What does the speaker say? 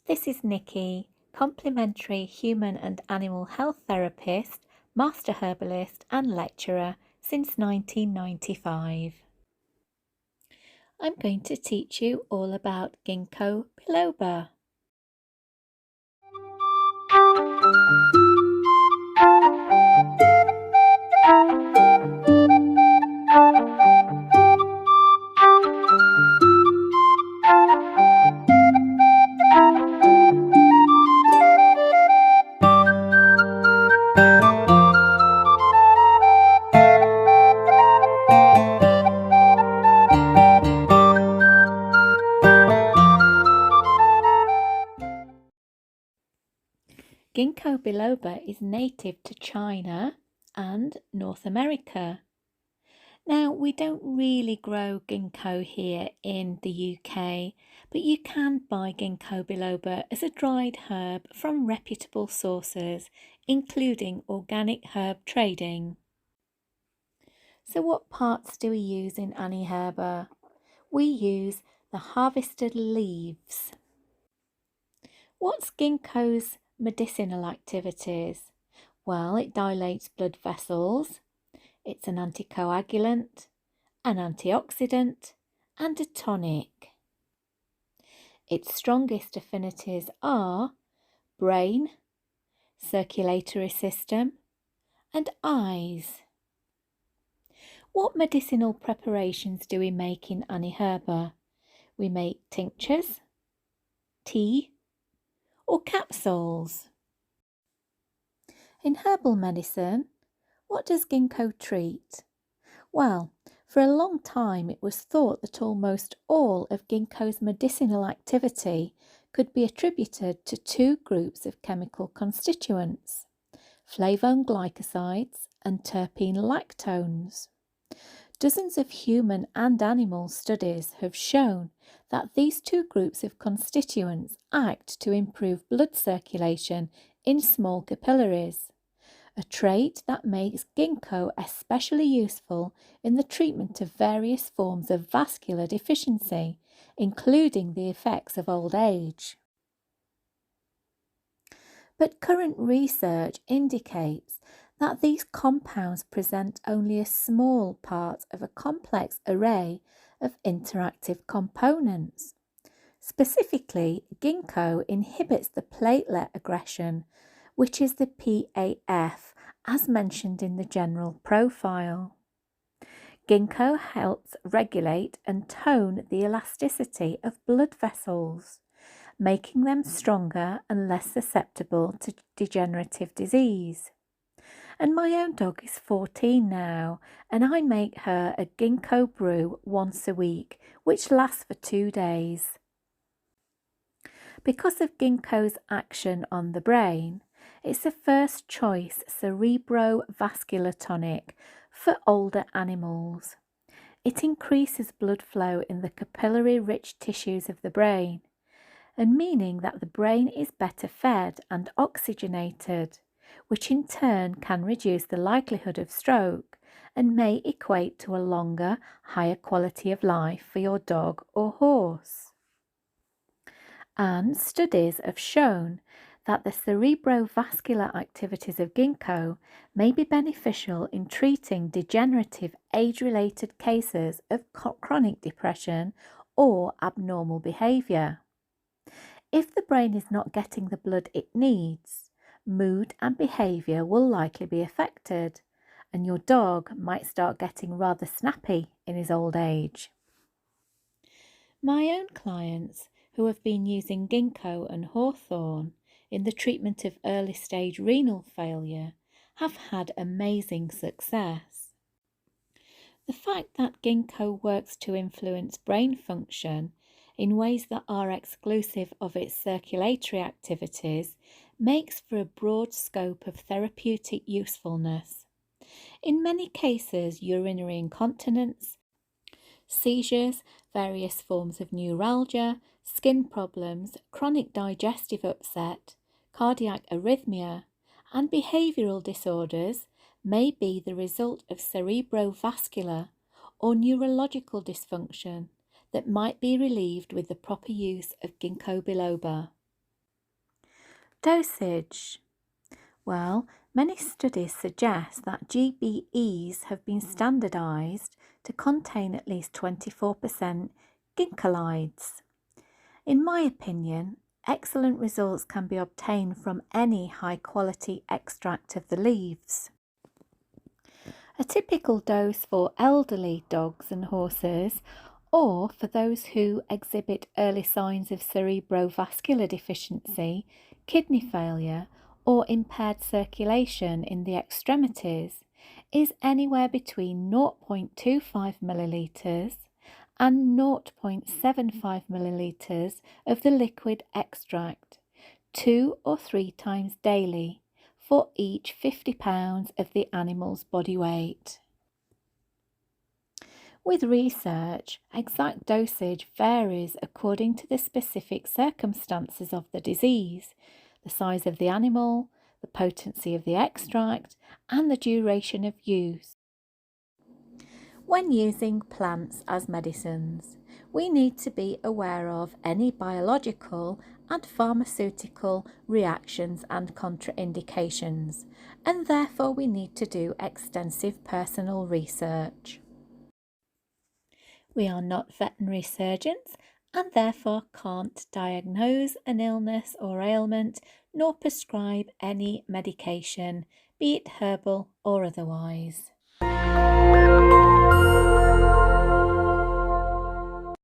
This is Nikki, complementary human and animal health therapist, master herbalist and lecturer since 1995. I'm going to teach you all about Gingko Biloba. Gingko biloba is native to China and North America. Now, we don't really grow ginkgo here in the UK, but you can buy Gingko biloba as a dried herb from reputable sources, including organic herb trading. So what parts do we use in AniHerba? We use the harvested leaves. What's ginkgo's medicinal activities? Well, it dilates blood vessels, it's an anticoagulant, an antioxidant, and a tonic. Its strongest affinities are brain, circulatory system, and eyes. What medicinal preparations do we make in AniHerba? We make tinctures, tea, or capsules. In herbal medicine, what does ginkgo treat? Well, for a long time it was thought that almost all of ginkgo's medicinal activity could be attributed to two groups of chemical constituents, flavone glycosides and terpene lactones. Dozens of human and animal studies have shown that these two groups of constituents act to improve blood circulation in small capillaries, a trait that makes ginkgo especially useful in the treatment of various forms of vascular deficiency, including the effects of old age. But current research indicates that these compounds present only a small part of a complex array of interactive components. Specifically, ginkgo inhibits the platelet aggression, which is the PAF, as mentioned in the general profile. Ginkgo helps regulate and tone the elasticity of blood vessels, making them stronger and less susceptible to degenerative disease. And my own dog is 14 now, and I make her a ginkgo brew once a week, which lasts for 2 days. Because of ginkgo's action on the brain, it's a first choice cerebrovascular tonic for older animals. It increases blood flow in the capillary-rich tissues of the brain, and meaning that the brain is better fed and oxygenated, which in turn can reduce the likelihood of stroke and may equate to a longer, higher quality of life for your dog or horse. And studies have shown that the cerebrovascular activities of ginkgo may be beneficial in treating degenerative age-related cases of chronic depression or abnormal behaviour. If the brain is not getting the blood it needs, mood and behaviour will likely be affected, and your dog might start getting rather snappy in his old age. My own clients who have been using ginkgo and hawthorn in the treatment of early stage renal failure have had amazing success. The fact that ginkgo works to influence brain function in ways that are exclusive of its circulatory activities makes for a broad scope of therapeutic usefulness. In many cases, urinary incontinence, seizures, various forms of neuralgia, skin problems, chronic digestive upset, cardiac arrhythmia, and behavioural disorders may be the result of cerebrovascular or neurological dysfunction that might be relieved with the proper use of Gingko biloba. Dosage. Well, many studies suggest that GBEs have been standardised to contain at least 24% ginkgolides. In my opinion, excellent results can be obtained from any high-quality extract of the leaves. A typical dose for elderly dogs and horses, or for those who exhibit early signs of cerebrovascular deficiency, kidney failure, or impaired circulation in the extremities, is anywhere between 0.25 millilitres and 0.75 millilitres of the liquid extract 2 or 3 times daily for each 50 pounds of the animal's body weight. With research, exact dosage varies according to the specific circumstances of the disease, the size of the animal, the potency of the extract, and the duration of use. When using plants as medicines, we need to be aware of any biological and pharmaceutical reactions and contraindications, and therefore we need to do extensive personal research. We are not veterinary surgeons and therefore can't diagnose an illness or ailment nor prescribe any medication, be it herbal or otherwise.